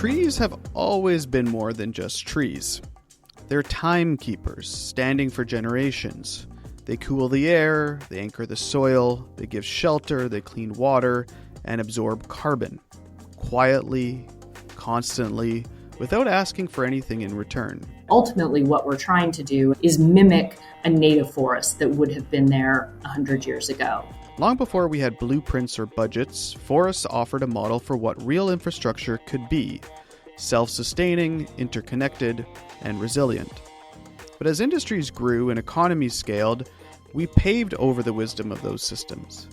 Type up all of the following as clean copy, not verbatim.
Trees have always been more than just trees. They're timekeepers, standing for generations. They cool the air, they anchor the soil, they give shelter, they clean water, and absorb carbon. Quietly, constantly, without asking for anything in return. Ultimately, what we're trying to do is mimic a native forest that would have been there 100 years ago. Long before we had blueprints or budgets, forests offered a model for what real infrastructure could be: self-sustaining, interconnected, and resilient. But as industries grew and economies scaled, we paved over the wisdom of those systems.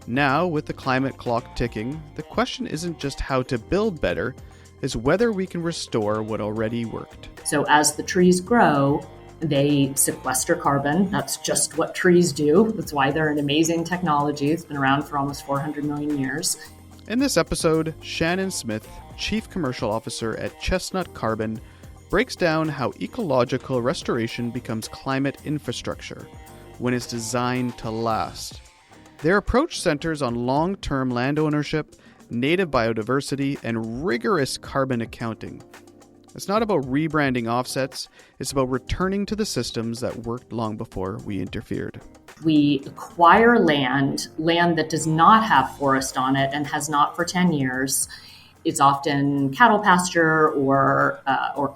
Now, with the climate clock ticking, the question isn't just how to build better, it's whether we can restore what already worked. So as the trees grow, they sequester carbon. That's just what trees do. That's why they're an amazing technology. It's been around for almost 400 million years. In this episode, Shannon Smith, Chief Commercial Officer at Chestnut Carbon, breaks down how ecological restoration becomes climate infrastructure when it's designed to last. Their approach centers on long-term land ownership, native biodiversity, and rigorous carbon accounting. It's not about rebranding offsets, it's about returning to the systems that worked long before we interfered. We acquire land that does not have forest on it and has not for 10 years. It's often cattle pasture or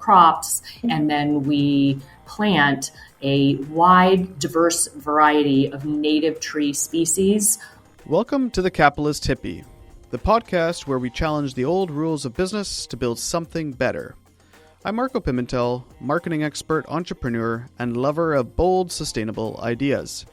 crops, and then we plant a wide, diverse variety of native tree species. Welcome to The Capitalist Hippie, the podcast where we challenge the old rules of business to build something better. I'm Marco Pimentel, marketing expert, entrepreneur, and lover of bold, sustainable ideas.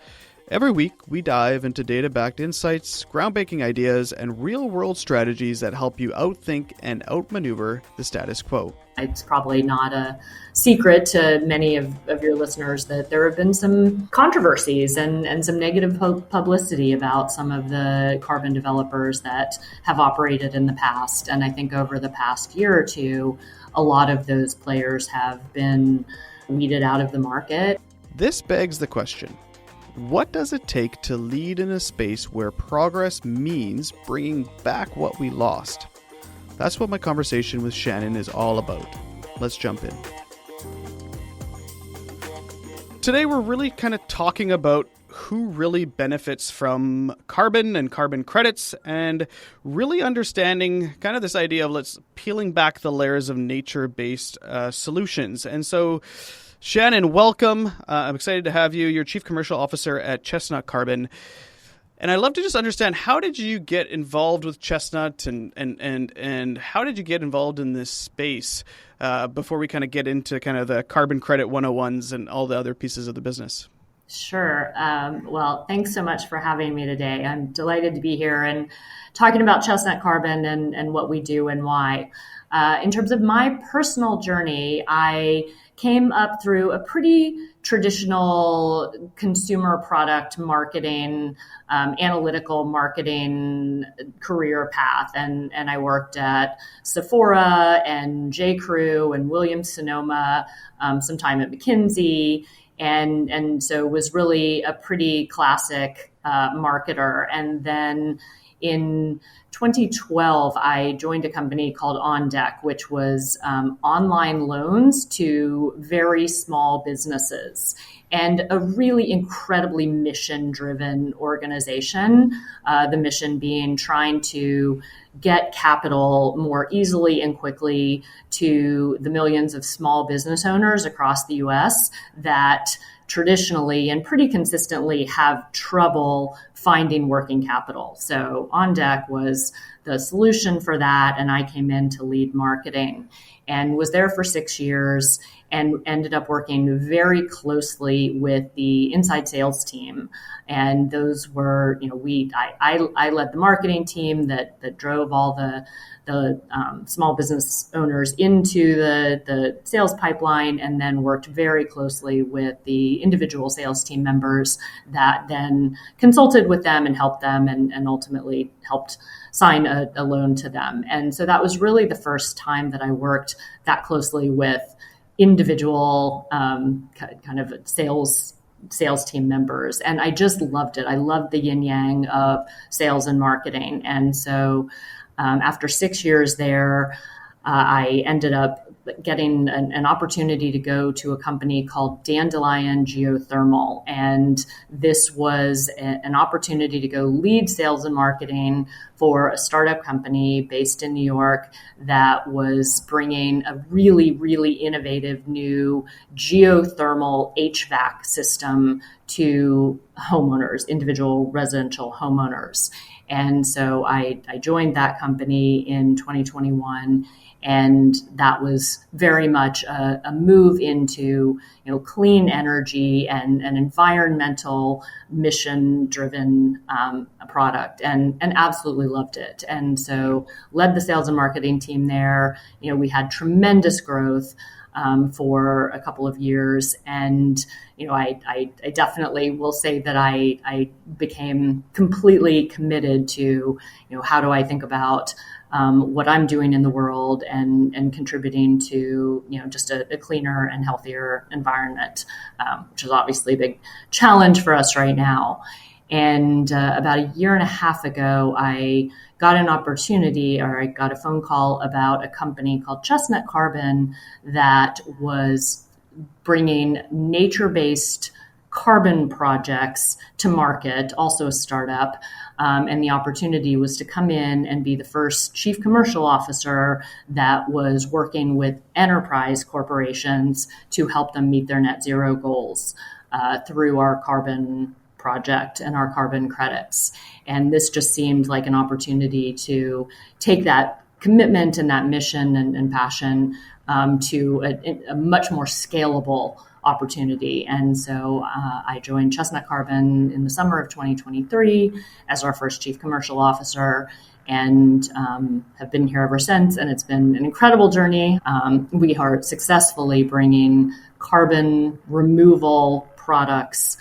Every week, we dive into data-backed insights, groundbreaking ideas, and real-world strategies that help you outthink and outmaneuver the status quo. It's probably not a secret to many of your listeners that there have been some controversies and some negative publicity about some of the carbon developers that have operated in the past. And I think over the past year or two, a lot of those players have been weeded out of the market. This begs the question: what does it take to lead in a space where progress means bringing back what we lost? That's what my conversation with Shannon is all about. Let's jump in. Today we're really kind of talking about who really benefits from carbon and carbon credits, and really understanding kind of this idea of let's peeling back the layers of nature-based solutions. And so, Shannon, welcome. I'm excited to have you. You're Chief Commercial Officer at Chestnut Carbon. And I'd love to just understand, how did you get involved with Chestnut and how did you get involved in this space before we kind of get into kind of the carbon credit 101s and all the other pieces of the business? Sure. Well, thanks so much for having me today. I'm delighted to be here and talking about Chestnut Carbon and what we do and why. In terms of my personal journey, I came up through a pretty traditional consumer product marketing, analytical marketing career path. And I worked at Sephora and J.Crew and Williams-Sonoma, some time at McKinsey. And so was really a pretty classic marketer. And then in 2012, I joined a company called On Deck, which was online loans to very small businesses, and a really incredibly mission-driven organization. The mission being trying to get capital more easily and quickly to the millions of small business owners across the U.S. that traditionally and pretty consistently have trouble finding working capital. So On Deck was the solution for that, and I came in to lead marketing and was there for 6 years and ended up working very closely with the inside sales team. And those were, I led the marketing team that drove all the small business owners into the sales pipeline, and then worked very closely with the individual sales team members that then consulted with them and helped them and ultimately helped sign a loan to them. And so that was really the first time that I worked that closely with individual kind of sales team members. And I just loved it. I loved the yin yang of sales and marketing. And so after 6 years there, I ended up getting an opportunity to go to a company called Dandelion Geothermal. And this was an opportunity to go lead sales and marketing for a startup company based in New York that was bringing a really, really innovative new geothermal HVAC system to homeowners, individual residential homeowners. And so I joined that company in 2021. And that was very much a move into, clean energy and an environmental mission-driven product, and absolutely loved it. And so led the sales and marketing team there. We had tremendous growth for a couple of years, and I definitely will say that I became completely committed to how do I think about what I'm doing in the world and contributing to just a cleaner and healthier environment, which is obviously a big challenge for us right now. And about a year and a half ago, I got an opportunity, or I got a phone call about a company called Chestnut Carbon that was bringing nature-based carbon projects to market, also a startup. And the opportunity was to come in and be the first chief commercial officer that was working with enterprise corporations to help them meet their net zero goals through our carbon project and our carbon credits. And this just seemed like an opportunity to take that commitment and that mission and passion to a much more scalable opportunity. And so I joined Chestnut Carbon in the summer of 2023 as our first chief commercial officer, and have been here ever since. And it's been an incredible journey. We are successfully bringing carbon removal products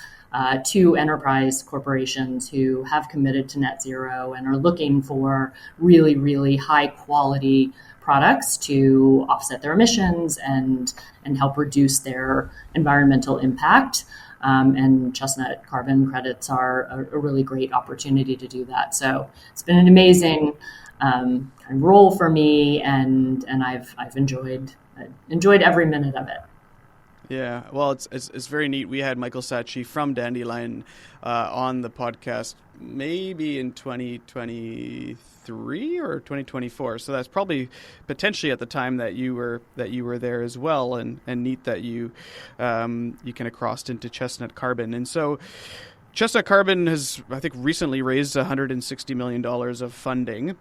to enterprise corporations who have committed to net zero and are looking for really, really high quality products to offset their emissions and help reduce their environmental impact. And Chestnut Carbon credits are a really great opportunity to do that. So it's been an amazing role for me, and I've enjoyed every minute of it. Yeah, well, it's very neat. We had Michael Sachi from Dandelion on the podcast maybe in 2023 or 2024. So that's probably potentially at the time that you were there as well. And neat that you kind of crossed into Chestnut Carbon. And so Chestnut Carbon has, I think, recently raised $160 million of funding.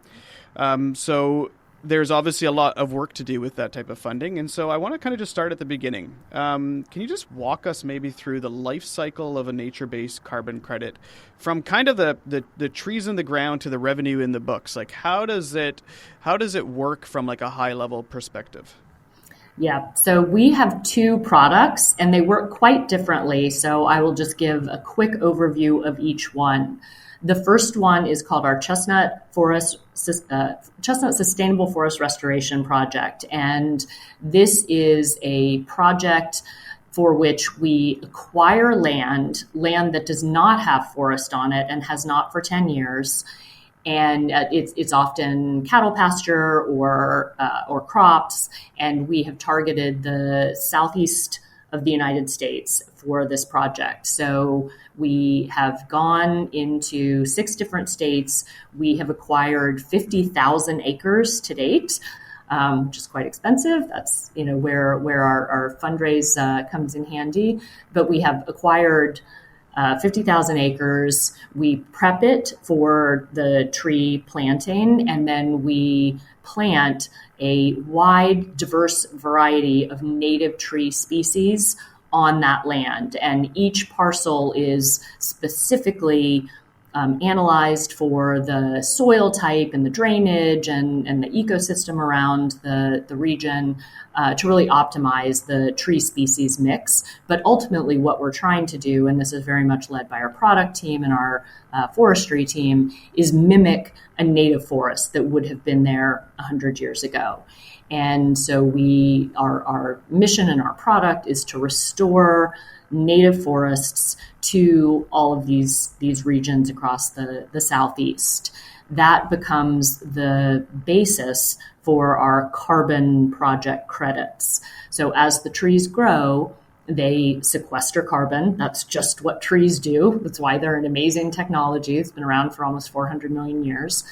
So there's obviously a lot of work to do with that type of funding. And so I want to kind of just start at the beginning. Can you just walk us maybe through the life cycle of a nature-based carbon credit from kind of the trees in the ground to the revenue in the books? Like how does it work from like a high level perspective? Yeah, so we have two products and they work quite differently. So I will just give a quick overview of each one. The first one is called our Chestnut Sustainable Forest Restoration Project. And this is a project for which we acquire land that does not have forest on it and has not for 10 years. And it's often cattle pasture or crops. And we have targeted the southeast of the United States for this project. So we have gone into 6 different states. We have acquired 50,000 acres to date, which is quite expensive. That's where our fundraise comes in handy. But we have acquired 50,000 acres. We prep it for the tree planting, and then we plant a wide, diverse variety of native tree species on that land. And each parcel is specifically analyzed for the soil type and the drainage and the ecosystem around the region to really optimize the tree species mix. But ultimately what we're trying to do, and this is very much led by our product team and our forestry team, is mimic a native forest that would have been there 100 years ago. And so our mission and our product is to restore native forests to all of these regions across the Southeast. That becomes the basis for our carbon project credits. So as the trees grow, they sequester carbon. That's just what trees do. That's why they're an amazing technology. It's been around for almost 400 million years.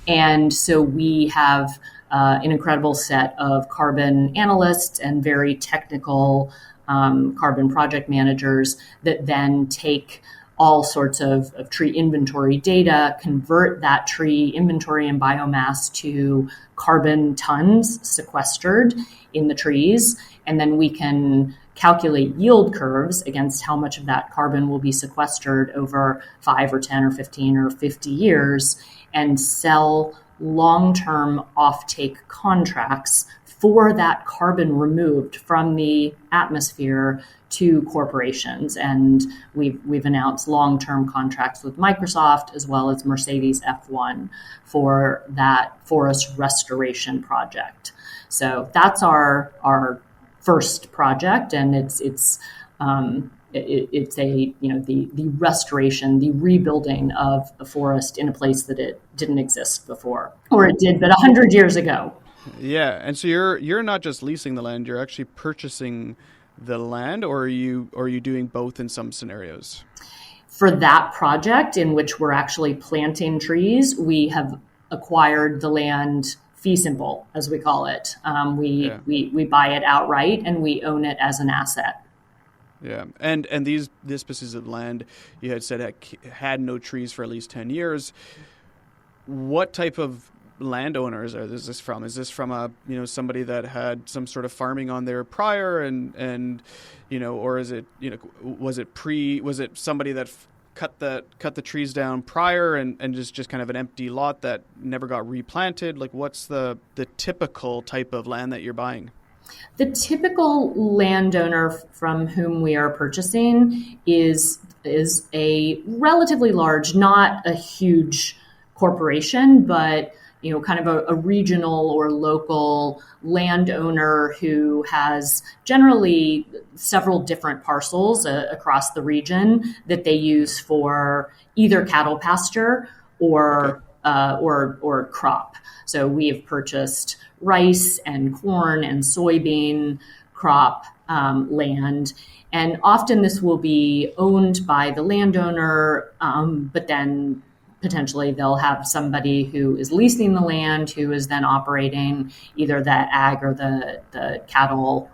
And so we have an incredible set of carbon analysts and very technical carbon project managers that then take all sorts of tree inventory data, convert that tree inventory and biomass to carbon tons sequestered in the trees, and then we can calculate yield curves against how much of that carbon will be sequestered over 5 or 10 or 15 or 50 years, and sell long-term offtake contracts for that carbon removed from the atmosphere to corporations. And we've announced long-term contracts with Microsoft as well as Mercedes F1 for that forest restoration project. So that's our first project, and it's a the restoration, the rebuilding of a forest in a place that it didn't exist before, or it did, but 100 years ago. Yeah, and so you're not just leasing the land; you're actually purchasing the land, or are you doing both in some scenarios? For that project, in which we're actually planting trees, we acquired the land fee simple, as we call it. We buy it outright and we own it as an asset. Yeah, and this pieces of land you had said had no trees for at least 10 years. What type of landowners is this from? Is this from somebody that had some sort of farming on there prior, and or is it was it somebody that cut the trees down prior and just kind of an empty lot that never got replanted? Like, what's the typical type of land that you're buying? The typical landowner from whom we are purchasing is a relatively large, not a huge corporation, but kind of a regional or local landowner who has generally several different parcels across the region that they use for either cattle pasture or crop. So we have purchased rice and corn and soybean crop land. And often this will be owned by the landowner, but then potentially they'll have somebody who is leasing the land who is then operating either the ag or the cattle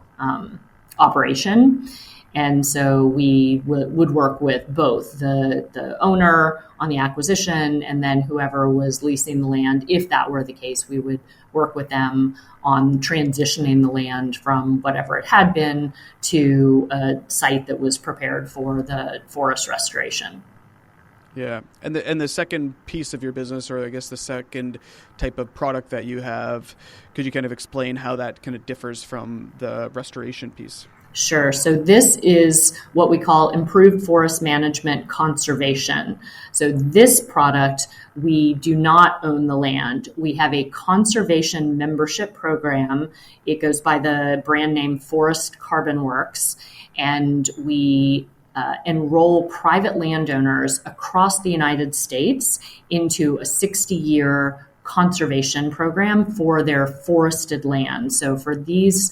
operation. And so we would work with both the owner on the acquisition and then whoever was leasing the land. If that were the case, we would work with them on transitioning the land from whatever it had been to a site that was prepared for the forest restoration. Yeah, and the second piece of your business, or I guess the second type of product that you have, could you kind of explain how that kind of differs from the restoration piece? Sure. So this is what we call improved forest management conservation. So this product, we do not own the land. We have a conservation membership program. It goes by the brand name Forest Carbon Works, and we enroll private landowners across the United States into a 60-year conservation program for their forested land. So for this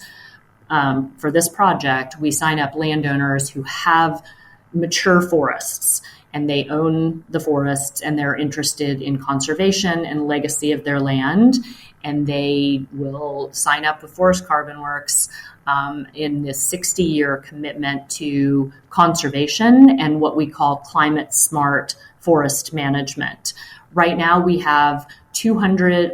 project, we sign up landowners who have mature forests and they own the forests and they're interested in conservation and legacy of their land. And they will sign up with Forest Carbon Works in this 60-year commitment to conservation and what we call climate smart forest management. Right now, we have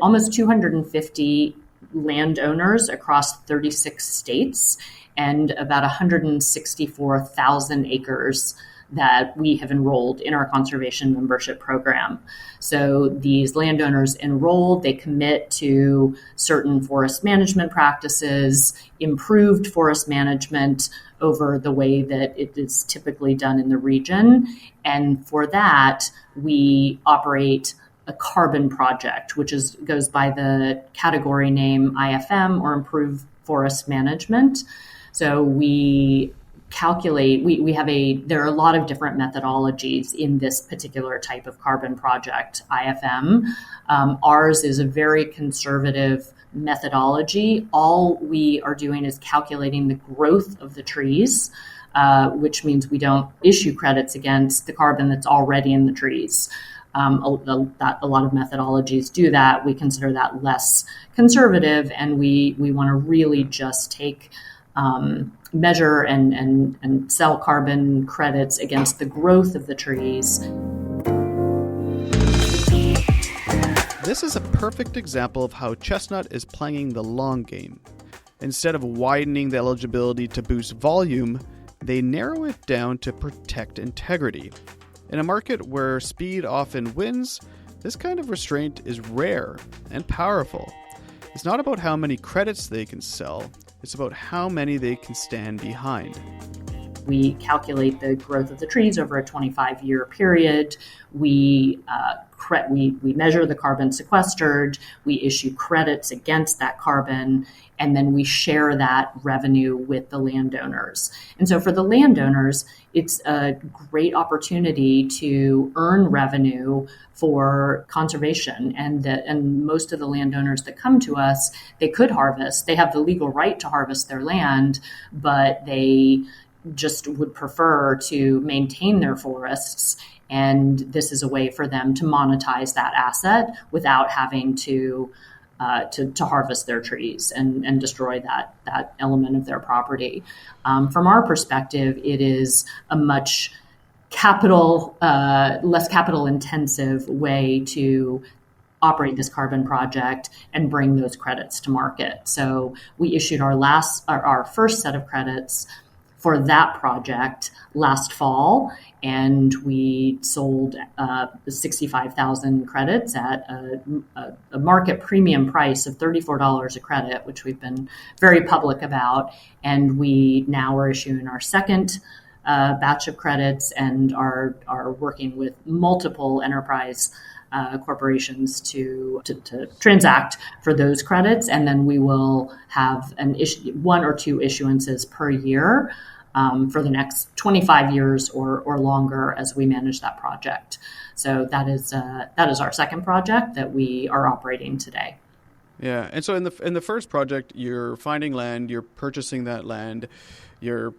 almost 250 landowners across 36 states and about 164,000 acres that we have enrolled in our conservation membership program. So these landowners enrolled, they commit to certain forest management practices, improved forest management over the way that it is typically done in the region. And for that, we operate a carbon project, which goes by the category name IFM, or improved forest management. So we calculate, there are a lot of different methodologies in this particular type of carbon project, IFM. Ours is a very conservative methodology. All we are doing is calculating the growth of the trees, which means we don't issue credits against the carbon that's already in the trees. A lot of methodologies do that. We consider that less conservative, and we want to really just take measure and sell carbon credits against the growth of the trees. This is a perfect example of how Chestnut is playing the long game. Instead of widening the eligibility to boost volume, they narrow it down to protect integrity. In a market where speed often wins, this kind of restraint is rare and powerful. It's not about how many credits they can sell, it's about how many they can stand behind. We calculate the growth of the trees over a 25-year period. We measure the carbon sequestered. We issue credits against that carbon, and then we share that revenue with the landowners. And so for the landowners, it's a great opportunity to earn revenue for conservation. And most of the landowners that come to us, they could harvest. They have the legal right to harvest their land, but they just would prefer to maintain their forests. And this is a way for them to monetize that asset without having to harvest their trees and destroy that element of their property. From our perspective, it is a much less capital intensive way to operate this carbon project and bring those credits to market. So we issued our first set of credits for that project last fall, and we sold 65,000 credits at a market premium price of $34 a credit, which we've been very public about. And we now are issuing our second batch of credits and are working with multiple enterprise corporations to transact for those credits, and then we will have one or two issuances per year for the next 25 years or longer as we manage that project. So that is our second project that we are operating today. Yeah, and so in the first project, you're finding land, you're purchasing that land, you're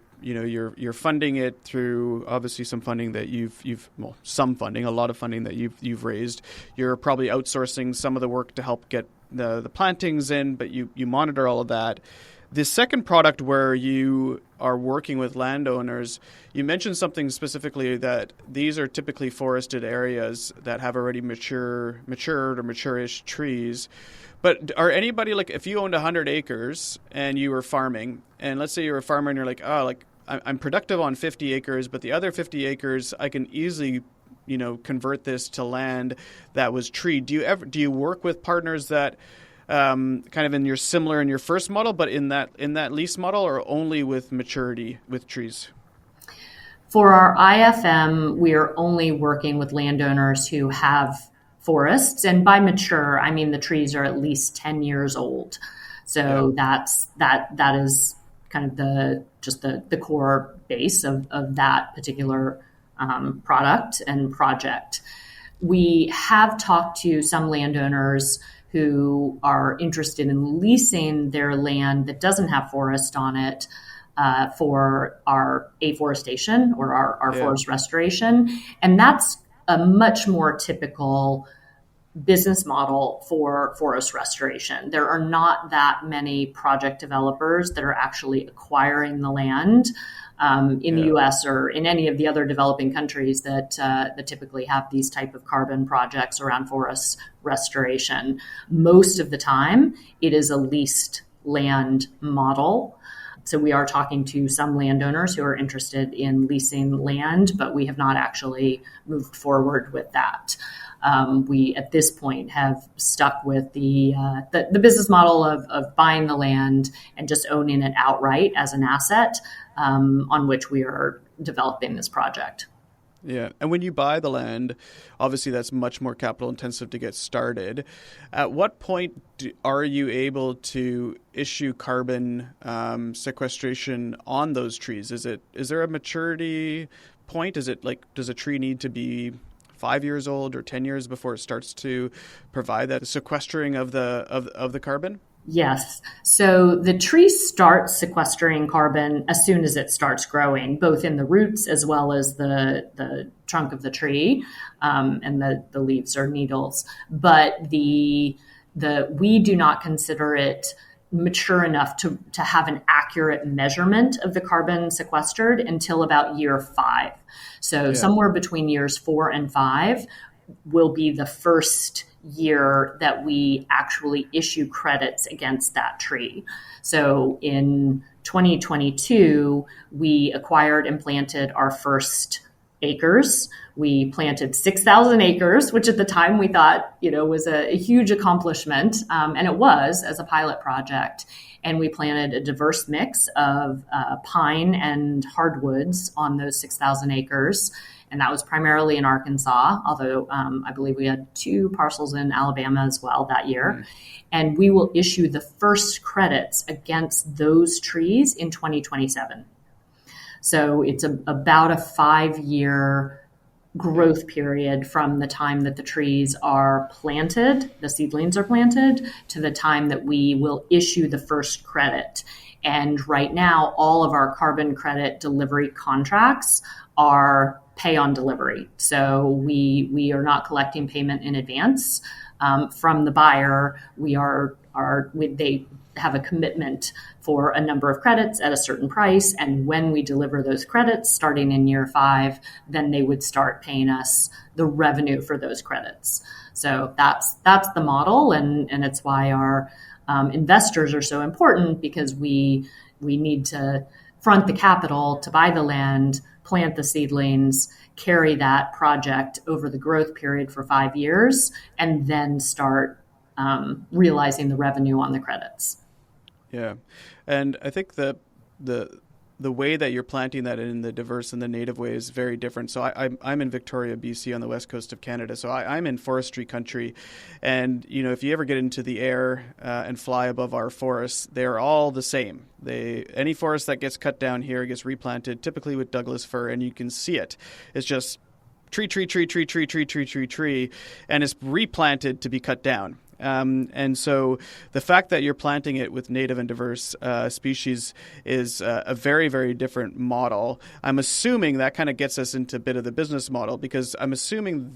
funding it through obviously some funding that a lot of funding that you've raised. You're probably outsourcing some of the work to help get the plantings in, but you monitor all of that. The second product where you are working with landowners, you mentioned something specifically that these are typically forested areas that have already matured or mature-ish trees. But are anybody, like, if you owned 100 acres and you were farming, and let's say you're a farmer and you're like, I'm productive on 50 acres, but the other 50 acres I can easily, convert this to land that was treed. Do you work with partners that kind of in your first model, but in that lease model, or only with maturity with trees? For our IFM, we are only working with landowners who have forests, and by mature, I mean the trees are at least 10 years old. So that is kind of the core base of that particular product and project. We have talked to some landowners who are interested in leasing their land that doesn't have forest on it for our afforestation or our forest restoration. And that's a much more typical business model for forest restoration. There are not that many project developers that are actually acquiring the land in the U.S. or in any of the other developing countries that typically have these type of carbon projects around forest restoration. Most of the time, it is a leased land model. So we are talking to some landowners who are interested in leasing land, but we have not actually moved forward with that. We, at this point, have stuck with the business model of buying the land and just owning it outright as an asset on which we are developing this project. Yeah. And when you buy the land, obviously that's much more capital intensive to get started. At what point are you able to issue carbon sequestration on those trees? Is there a maturity point? Is it like, does a tree need to be 5 years old or 10 years before it starts to provide that sequestering of the carbon? Yes. So the tree starts sequestering carbon as soon as it starts growing, both in the roots as well as the trunk of the tree, and the leaves or needles. But we do not consider it mature enough to have an accurate measurement of the carbon sequestered until about year 5. So somewhere between years 4 and 5 will be the first year that we actually issue credits against that tree. So in 2022, we acquired and planted our first acres. We planted 6,000 acres, which at the time we thought, was a huge accomplishment. And it was as a pilot project. And we planted a diverse mix of pine and hardwoods on those 6,000 acres. And that was primarily in Arkansas, although I believe we had 2 parcels in Alabama as well that year. Mm. And we will issue the first credits against those trees in 2027. So it's about a 5-year growth period from the time that the trees are planted, the seedlings are planted, to the time that we will issue the first credit. And right now, all of our carbon credit delivery contracts are pay on delivery. So we are not collecting payment in advance from the buyer. They have a commitment for a number of credits at a certain price, and when we deliver those credits, starting in year 5, then they would start paying us the revenue for those credits. So that's the model, and it's why our investors are so important, because we need to front the capital to buy the land, plant the seedlings, carry that project over the growth period for 5 years, and then start realizing the revenue on the credits. Yeah, and I think the way that you're planting that in the diverse and the native way is very different. So I'm in Victoria, BC, on the west coast of Canada. So I'm in forestry country, and if you ever get into the air and fly above our forests, they're all the same. Any forest that gets cut down here gets replanted, typically with Douglas fir, and you can see it. It's just tree, and it's replanted to be cut down. And so the fact that you're planting it with native and diverse species is a very, very different model. I'm assuming that kind of gets us into a bit of the business model, because I'm assuming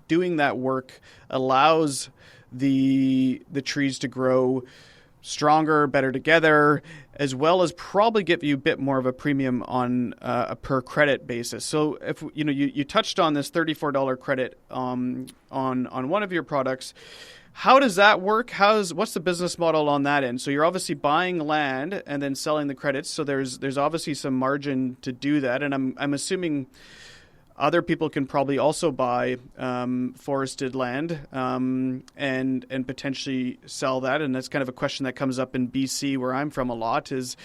doing that work allows the trees to grow stronger, better together, as well as probably give you a bit more of a premium on a per credit basis. So if you touched on this $34 credit on one of your products. How does that work? What's the business model on that end? So you're obviously buying land and then selling the credits. So there's obviously some margin to do that, and I'm assuming other people can probably also buy forested land and potentially sell that. And that's kind of a question that comes up in BC, where I'm from a lot, is,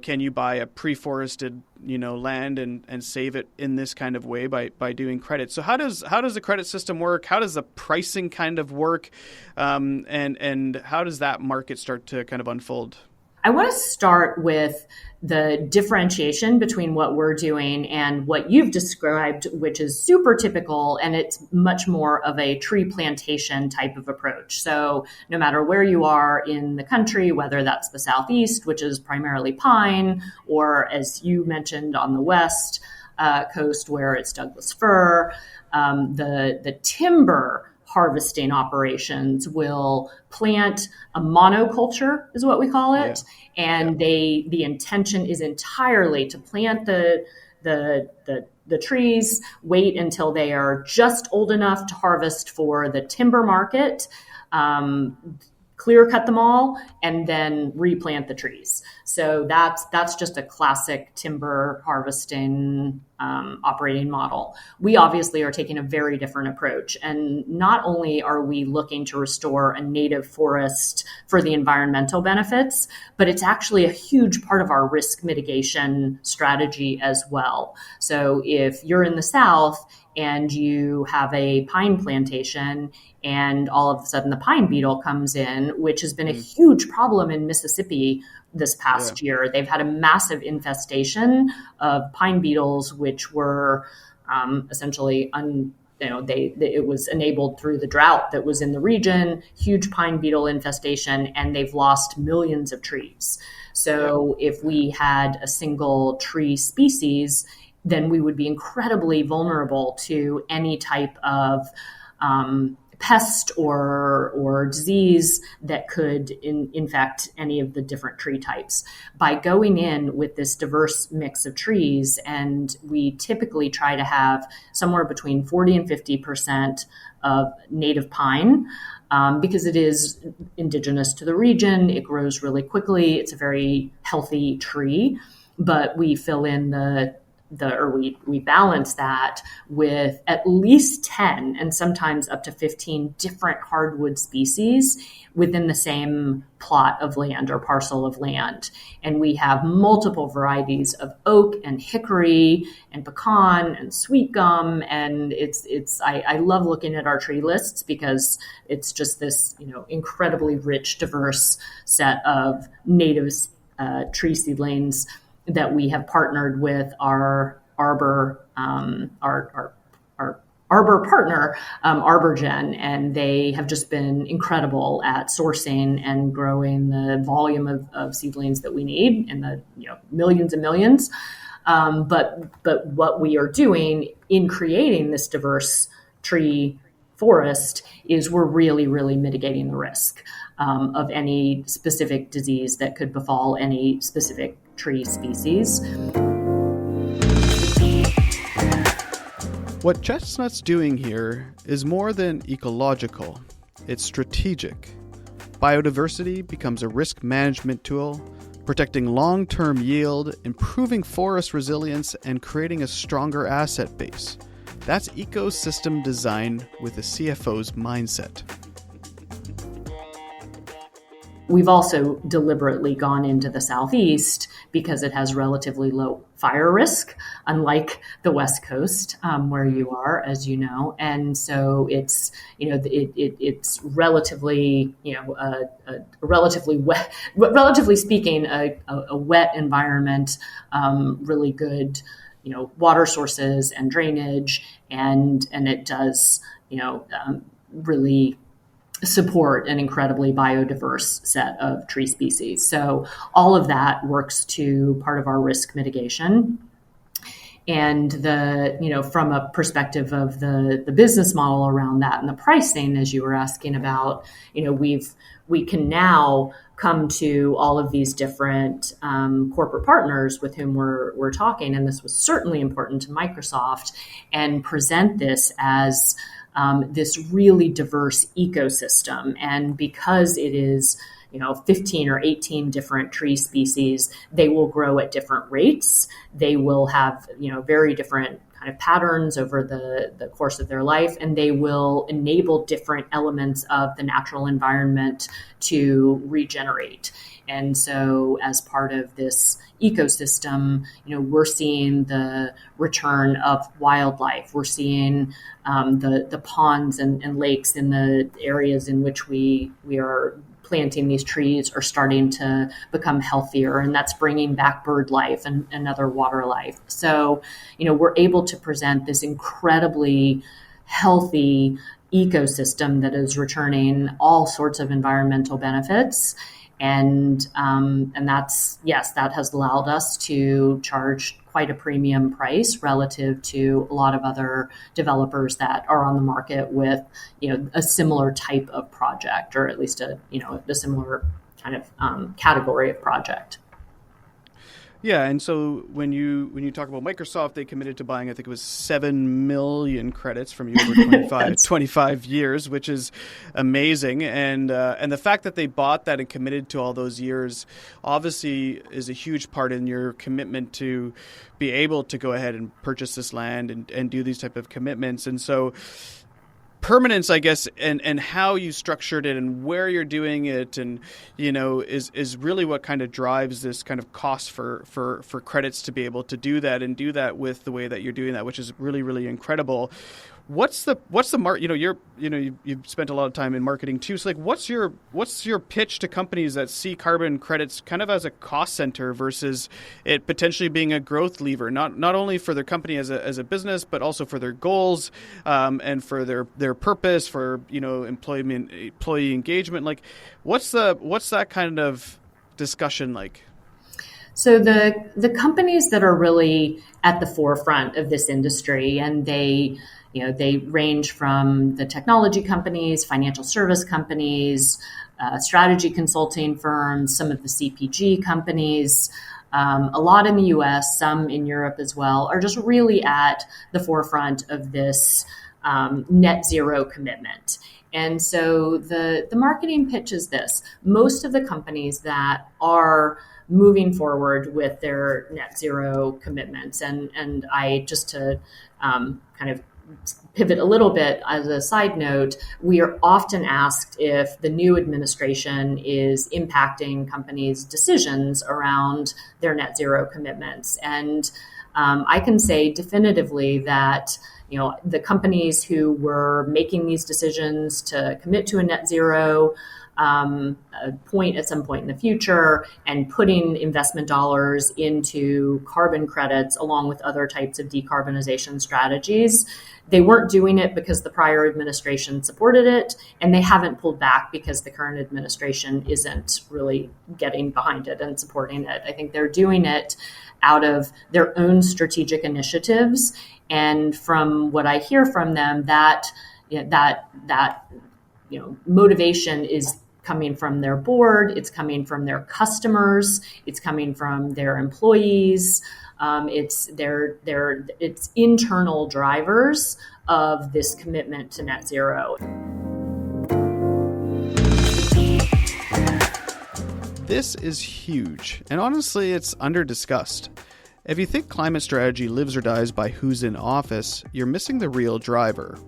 can you buy a pre-forested, land and save it in this kind of way by doing credits? So how does the credit system work? How does the pricing kind of work? And how does that market start to kind of unfold? I want to start with the differentiation between what we're doing and what you've described, which is super typical, and it's much more of a tree plantation type of approach. So no matter where you are in the country, whether that's the Southeast, which is primarily pine, or as you mentioned on the West Coast, where it's Douglas fir, the timber harvesting operations will plant a monoculture, is what we call it. Yeah. And the intention is entirely to plant the trees, wait until they are just old enough to harvest for the timber market, clear cut them all, and then replant the trees. So that's just a classic timber harvesting operating model. We obviously are taking a very different approach. And not only are we looking to restore a native forest for the environmental benefits, but it's actually a huge part of our risk mitigation strategy as well. So if you're in the South and you have a pine plantation and all of a sudden the pine beetle comes in, which has been a huge problem in Mississippi this past year. They've had a massive infestation of pine beetles, which were essentially it was enabled through the drought that was in the region, huge pine beetle infestation, and they've lost millions of trees. So if we had a single tree species, then we would be incredibly vulnerable to any type of pest or disease that could infect any of the different tree types. By going in with this diverse mix of trees, and we typically try to have somewhere between 40 and 50% of native pine, because it is indigenous to the region, it grows really quickly, it's a very healthy tree, but we fill in we balance that with at least 10 and sometimes up to 15 different hardwood species within the same plot of land or parcel of land. And we have multiple varieties of oak and hickory and pecan and sweet gum. And I love looking at our tree lists because it's just this, incredibly rich, diverse set of native tree seedlings that we have partnered with our arbor arbor partner, ArborGen, and they have just been incredible at sourcing and growing the volume of seedlings that we need in the millions and millions. But what we are doing in creating this diverse tree forest is we're really, really mitigating the risk of any specific disease that could befall any specific tree species. What Chestnut's doing here is more than ecological, it's strategic. Biodiversity becomes a risk management tool, protecting long-term yield, improving forest resilience, and creating a stronger asset base. That's ecosystem design with a CFO's mindset. We've also deliberately gone into the Southeast because it has relatively low fire risk, unlike the West Coast, where you are, as you know. And so it's, it's relatively, relatively wet, relatively speaking, a wet environment, really good, water sources and drainage, and it does, really support an incredibly biodiverse set of tree species. So all of that works to part of our risk mitigation. And from a perspective of the business model around that and the pricing, as you were asking about, we can now come to all of these different corporate partners with whom we're talking, and this was certainly important to Microsoft, and present this as this really diverse ecosystem. And because it is, 15 or 18 different tree species, they will grow at different rates. They will have, very different kind of patterns over the course of their life, and they will enable different elements of the natural environment to regenerate. And so as part of this ecosystem, we're seeing the return of wildlife. We're seeing the ponds and lakes in the areas in which we are planting these trees are starting to become healthier, and that's bringing back bird life and other water life. So, we're able to present this incredibly healthy ecosystem that is returning all sorts of environmental benefits. And that has allowed us to charge quite a premium price relative to a lot of other developers that are on the market with, a similar type of project, or at least a similar kind of category of project. Yeah, and so when you talk about Microsoft, they committed to buying, I think it was 7 million credits from you over 25, That's 25 years, which is amazing. And the fact that they bought that and committed to all those years obviously is a huge part in your commitment to be able to go ahead and purchase this land and do these type of commitments. And so permanence, I guess, and how you structured it and where you're doing it, and is really what kind of drives this kind of cost for credits to be able to do that and do that with the way that you're doing that, which is really, really incredible. What's the you've spent a lot of time in marketing too. So like, what's your pitch to companies that see carbon credits kind of as a cost center versus it potentially being a growth lever, not only for their company as a business, but also for their goals, and for their purpose, for employee engagement. Like, what's that kind of discussion like? So the companies that are really at the forefront of this industry, and they range from the technology companies, financial service companies, strategy consulting firms, some of the CPG companies, a lot in the US, some in Europe as well, are just really at the forefront of this net zero commitment. And so the marketing pitch is this: most of the companies that are moving forward with their net zero commitments, and I just to kind of pivot a little bit as a side note, we are often asked if the new administration is impacting companies' decisions around their net zero commitments. And I can say definitively that the companies who were making these decisions to commit to a net zero at some point in the future and putting investment dollars into carbon credits along with other types of decarbonization strategies, they weren't doing it because the prior administration supported it, and they haven't pulled back because the current administration isn't really getting behind it and supporting it. I think they're doing it out of their own strategic initiatives. And from what I hear from them, that motivation is coming from their board, it's coming from their customers, it's coming from their employees. It's internal drivers of this commitment to net zero. This is huge, and honestly, it's under-discussed. If you think climate strategy lives or dies by who's in office, you're missing the real driver.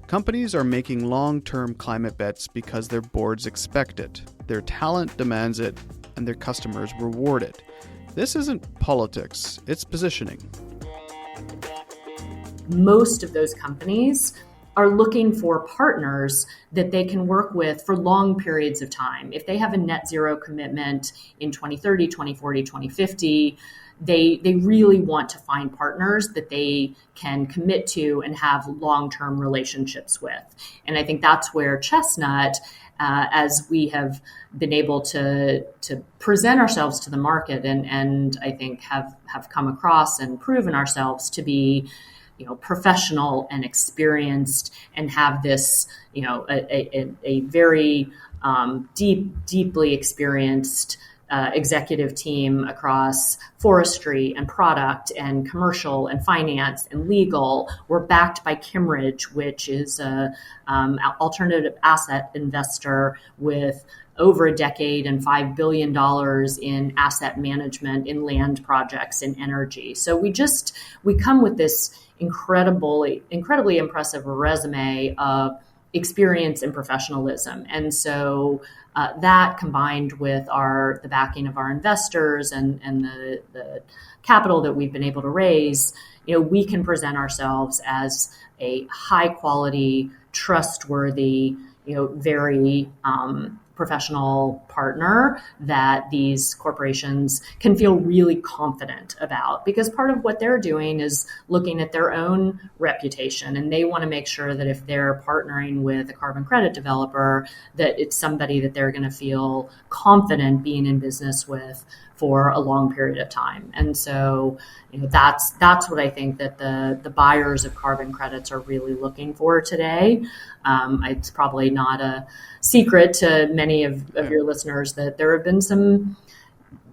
Companies are making long-term climate bets because their boards expect it, their talent demands it, and their customers reward it. This isn't politics, it's positioning. Most of those companies are looking for partners that they can work with for long periods of time. If they have a net zero commitment in 2030, 2040, 2050, they really want to find partners that they can commit to and have long-term relationships with. And I think that's where Chestnut, as we have been able to present ourselves to the market and I think have come across and proven ourselves to be professional and experienced and have this, a very deeply experienced executive team across forestry and product and commercial and finance and legal. We're backed by Kimmeridge, which is an alternative asset investor with over a decade and $5 billion in asset management in land projects in energy. So we come with this incredibly impressive resume of experience and professionalism. And so that combined with the backing of our investors and the capital that we've been able to raise, we can present ourselves as a high quality, trustworthy, very professional partner that these corporations can feel really confident about, because part of what they're doing is looking at their own reputation, and they want to make sure that if they're partnering with a carbon credit developer, that it's somebody that they're going to feel confident being in business with for a long period of time. And so that's what I think that the buyers of carbon credits are really looking for today. It's probably not a secret to many of your listeners that there have been some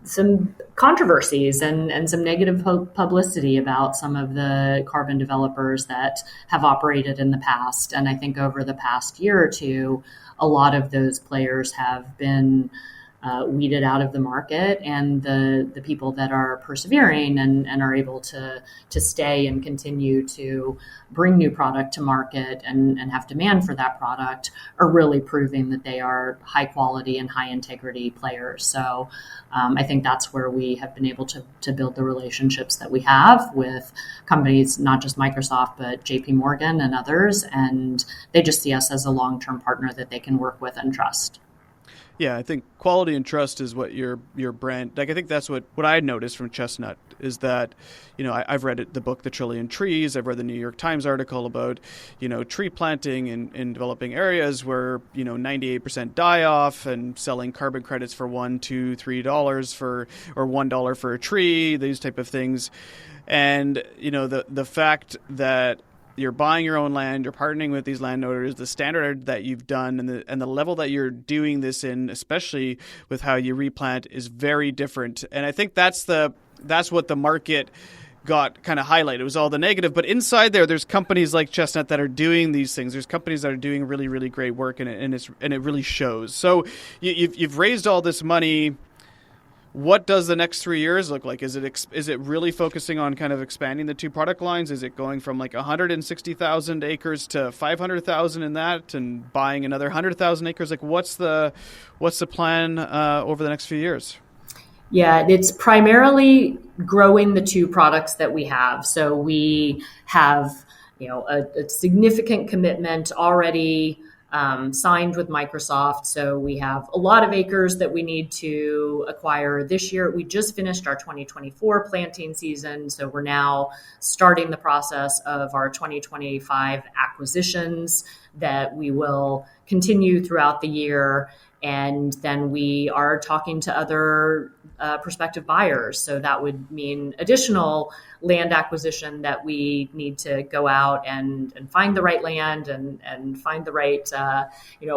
some controversies and some negative publicity about some of the carbon developers that have operated in the past. And I think over the past year or two, a lot of those players have been weeded out of the market, and the people that are persevering and are able to stay and continue to bring new product to market and have demand for that product are really proving that they are high quality and high integrity players. So I think that's where we have been able to build the relationships that we have with companies, not just Microsoft, but JP Morgan and others. And they just see us as a long-term partner that they can work with and trust. Yeah, I think quality and trust is what your brand, like I think that's what I noticed from Chestnut is that, I've read the book, The Trillion Trees. I've read the New York Times article about, tree planting in developing areas where, 98% die off and selling carbon credits for $1, $2, $3 or $1 for a tree, these type of things. And, the fact that you're buying your own land, you're partnering with these landowners, the standard that you've done and the level that you're doing this in, especially with how you replant, is very different. And I think that's what the market got kind of highlighted. It was all the negative, but inside there's companies like Chestnut that are doing these things. There's companies that are doing really, really great work, and it really shows. So you've raised all this money. What does the next 3 years look like? Is it really focusing on kind of expanding the two product lines? Is it going from like 160,000 acres to 500,000 in that, and buying another 100,000 acres? Like, what's the plan over the next few years? Yeah, it's primarily growing the two products that we have. So we have, a significant commitment already signed with Microsoft. So we have a lot of acres that we need to acquire this year. We just finished our 2024 planting season. So we're now starting the process of our 2025 acquisitions that we will continue throughout the year. And then we are talking to other prospective buyers. So that would mean additional land acquisition that we need to go out and find the right land and find the right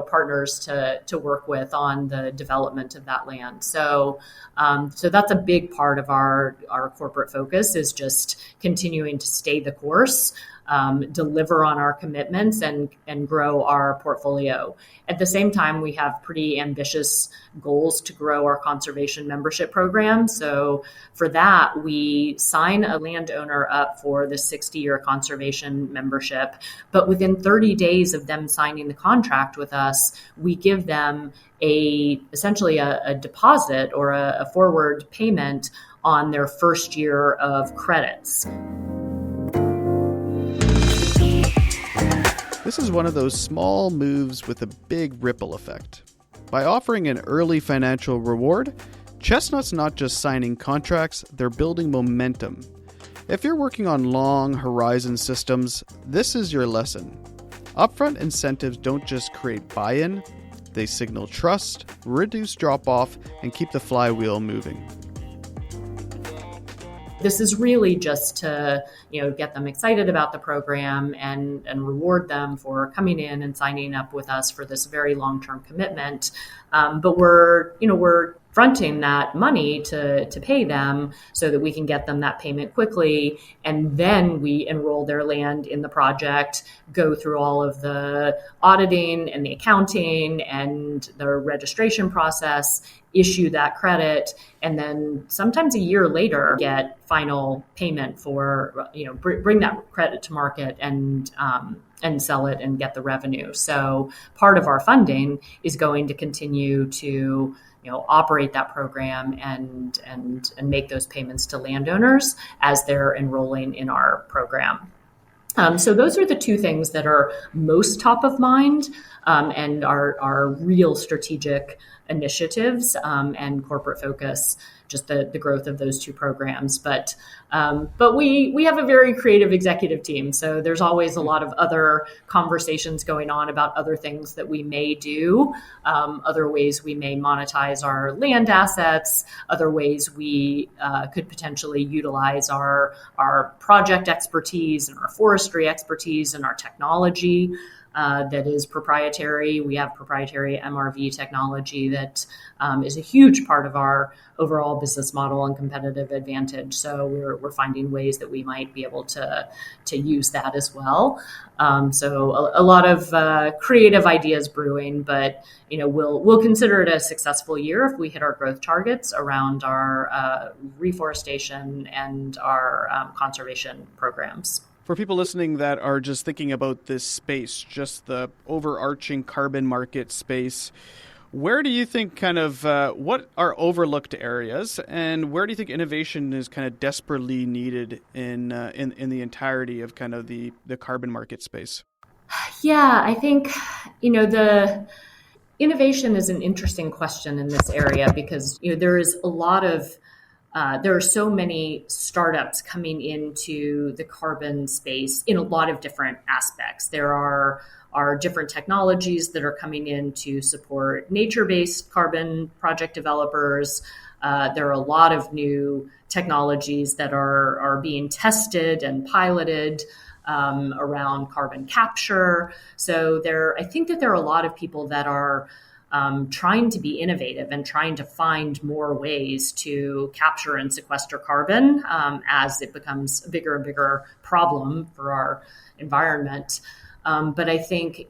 partners to work with on the development of that land. So that's a big part of our corporate focus, is just continuing to stay the course, deliver on our commitments and grow our portfolio. At the same time, we have pretty ambitious goals to grow our conservation membership program. So for that, we sign a landowner up for the 60-year conservation membership. But within 30 days of them signing the contract with us, we give them essentially a deposit or a forward payment on their first year of credits. This is one of those small moves with a big ripple effect. By offering an early financial reward, Chestnut's not just signing contracts, they're building momentum. If you're working on long horizon systems, this is your lesson. Upfront incentives don't just create buy-in, they signal trust, reduce drop-off, and keep the flywheel moving. This is really just to, get them excited about the program and reward them for coming in and signing up with us for this very long-term commitment. But we're fronting that money to pay them so that we can get them that payment quickly. And then we enroll their land in the project, go through all of the auditing and the accounting and the registration process, issue that credit, and then sometimes a year later get final payment for, bring that credit to market and sell it and get the revenue. So part of our funding is going to continue to operate that program and make those payments to landowners as they're enrolling in our program. So those are the two things that are most top of mind and are real strategic initiatives and corporate focus, just the growth of those two programs. But we have a very creative executive team. So there's always a lot of other conversations going on about other things that we may do, other ways we may monetize our land assets, other ways we could potentially utilize our project expertise and our forestry expertise and our technology. that is proprietary. We have proprietary MRV technology that is a huge part of our overall business model and competitive advantage. So we're finding ways that we might be able to use that as well. So a lot of creative ideas brewing, but we'll consider it a successful year if we hit our growth targets around our reforestation and our conservation programs. For people listening that are just thinking about this space, just the overarching carbon market space, where do you think what are overlooked areas, and where do you think innovation is kind of desperately needed in the entirety of kind of the carbon market space? Yeah, I think, the innovation is an interesting question in this area because, there is a lot of there are so many startups coming into the carbon space in a lot of different aspects. There are different technologies that are coming in to support nature-based carbon project developers. There are a lot of new technologies that are being tested and piloted around carbon capture. So I think that there are a lot of people that are trying to be innovative and trying to find more ways to capture and sequester carbon as it becomes a bigger and bigger problem for our environment. But I think,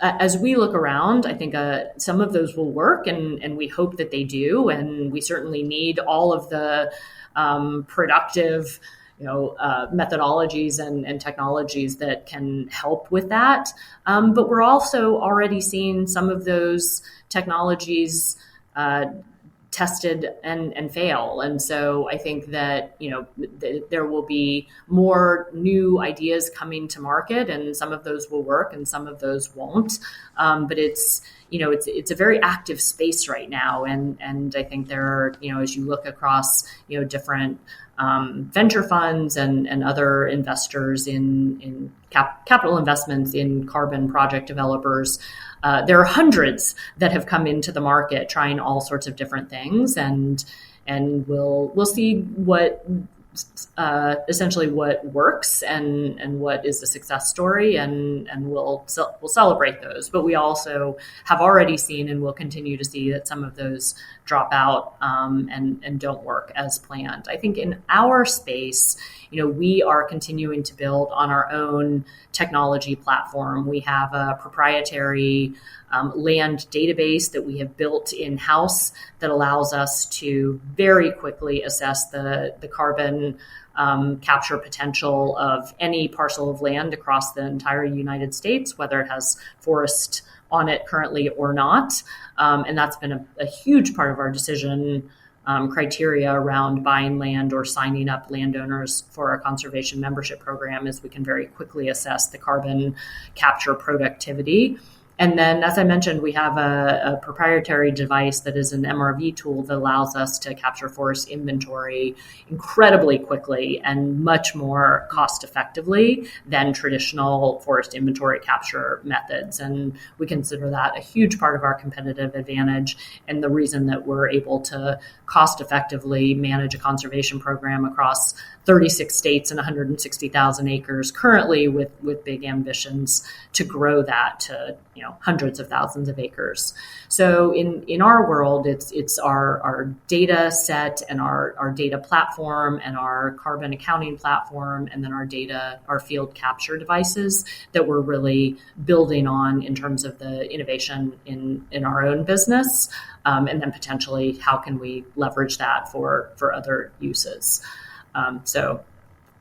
as we look around, I think some of those will work, and we hope that they do. And we certainly need all of the productive methodologies and technologies that can help with that. But we're also already seeing some of those technologies tested and fail. And so I think that, there will be more new ideas coming to market, and some of those will work and some of those won't. But it's a very active space right now. And I think there are, as you look across, different venture funds and other investors in capital investments in carbon project developers, there are hundreds that have come into the market trying all sorts of different things, and we'll see what essentially what works and what is a success story, and we'll celebrate those. But we also have already seen and will continue to see that some of those drop out and don't work as planned. I think in our space, we are continuing to build on our own technology platform. We have a proprietary land database that we have built in-house that allows us to very quickly assess the carbon capture potential of any parcel of land across the entire United States, whether it has forest on it currently or not. And that's been a huge part of our decision criteria around buying land or signing up landowners for our conservation membership program, is we can very quickly assess the carbon capture productivity. And then, as I mentioned, we have a proprietary device that is an MRV tool that allows us to capture forest inventory incredibly quickly and much more cost effectively than traditional forest inventory capture methods. And we consider that a huge part of our competitive advantage, and the reason that we're able to cost effectively manage a conservation program across 36 states and 160,000 acres currently, with big ambitions to grow that to hundreds of thousands of acres. So in our world, it's our data set and our data platform and our carbon accounting platform, and then our field capture devices that we're really building on in terms of the innovation in our own business, and then potentially how can we leverage that for other uses. So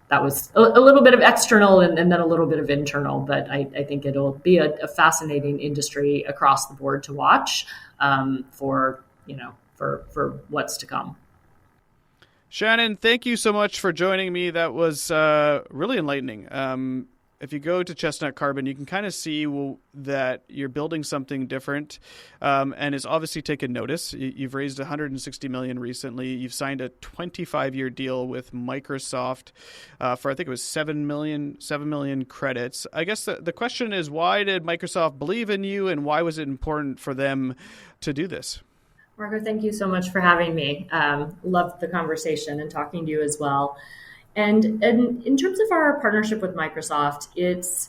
that was a little bit of external and then a little bit of internal, but I think it'll be a fascinating industry across the board to watch for what's to come. Shannon, thank you so much for joining me. That was really enlightening. If you go to Chestnut Carbon, you can kind of see that you're building something different, and it's obviously taken notice. You've raised $160 million recently. You've signed a 25-year deal with Microsoft for, I think it was 7 million credits. I guess the question is, why did Microsoft believe in you, and why was it important for them to do this? Marco, thank you so much for having me. Loved the conversation and talking to you as well. And in terms of our partnership with Microsoft, it's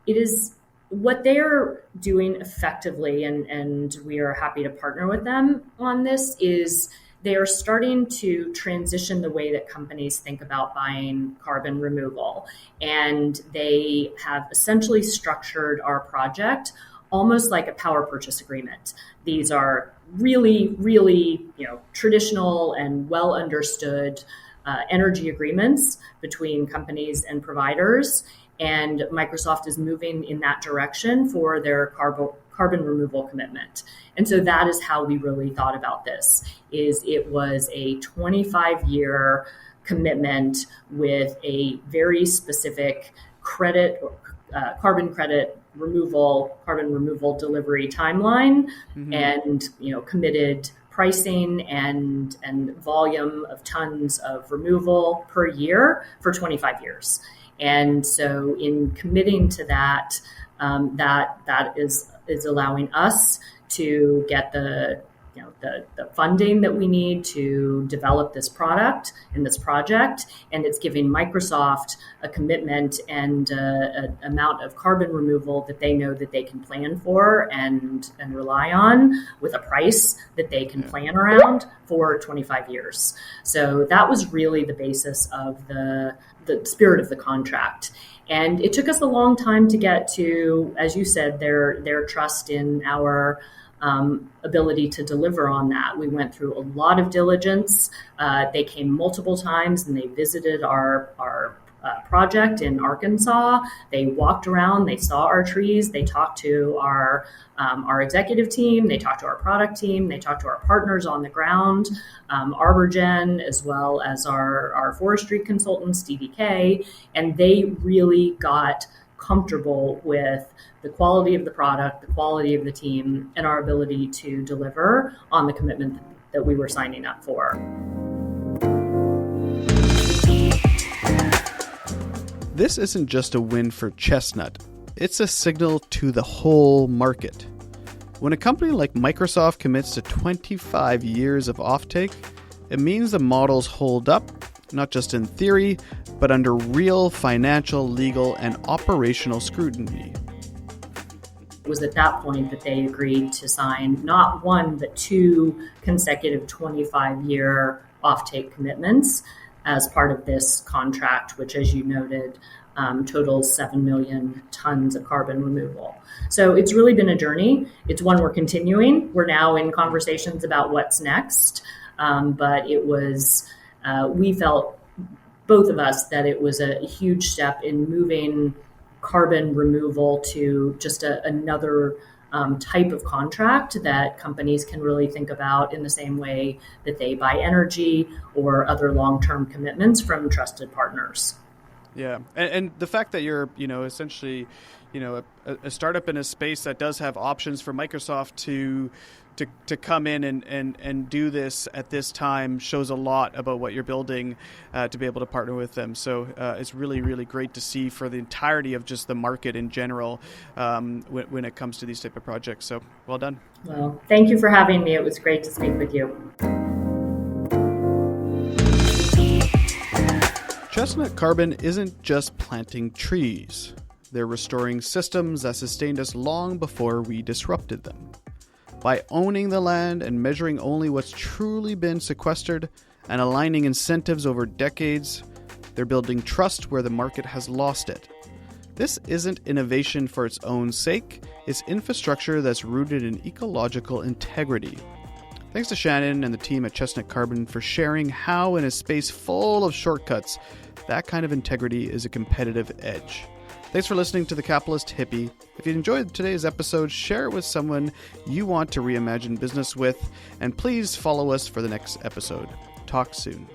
it is what they're doing effectively, and we are happy to partner with them on this, is they are starting to transition the way that companies think about buying carbon removal. And they have essentially structured our project almost like a power purchase agreement. These are really, really, traditional and well understood energy agreements between companies and providers. And Microsoft is moving in that direction for their carbon removal commitment. And so that is how we really thought about this, is it was a 25-year commitment with a very specific carbon removal delivery timeline, and committed pricing and volume of tons of removal per year for 25 years. And so in committing to that, that is allowing us to get the funding that we need to develop this product and this project, and it's giving Microsoft a commitment and an amount of carbon removal that they know that they can plan for and rely on, with a price that they can plan around for 25 years. So that was really the basis of the spirit of the contract. And it took us a long time to get to, as you said, their trust in our ability to deliver on that. We went through a lot of diligence. They came multiple times and they visited our project in Arkansas. They walked around, they saw our trees, they talked to our executive team, they talked to our product team, they talked to our partners on the ground, ArborGen, as well as our forestry consultants, DVK, and they really got comfortable with the quality of the product, the quality of the team, and our ability to deliver on the commitment that we were signing up for. This isn't just a win for Chestnut. It's a signal to the whole market. When a company like Microsoft commits to 25 years of offtake, it means the models hold up, not just in theory, but under real financial, legal, and operational scrutiny. It was at that point that they agreed to sign not one, but two consecutive 25-year offtake commitments as part of this contract, which, as you noted, totals 7 million tons of carbon removal. So it's really been a journey. It's one we're continuing. We're now in conversations about what's next. But it was, we felt, both of us, that it was a huge step in moving carbon removal to just another type of contract that companies can really think about in the same way that they buy energy or other long-term commitments from trusted partners. Yeah, and the fact that you're, essentially, a startup in a space that does have options for Microsoft to come in and do this at this time shows a lot about what you're building to be able to partner with them. So it's really, really great to see for the entirety of just the market in general when it comes to these type of projects. So well done. Well, thank you for having me. It was great to speak with you. Chestnut Carbon isn't just planting trees. They're restoring systems that sustained us long before we disrupted them. By owning the land and measuring only what's truly been sequestered and aligning incentives over decades, they're building trust where the market has lost it. This isn't innovation for its own sake, it's infrastructure that's rooted in ecological integrity. Thanks to Shannon and the team at Chestnut Carbon for sharing how, in a space full of shortcuts, that kind of integrity is a competitive edge. Thanks for listening to The Capitalist Hippie. If you enjoyed today's episode, share it with someone you want to reimagine business with, and please follow us for the next episode. Talk soon.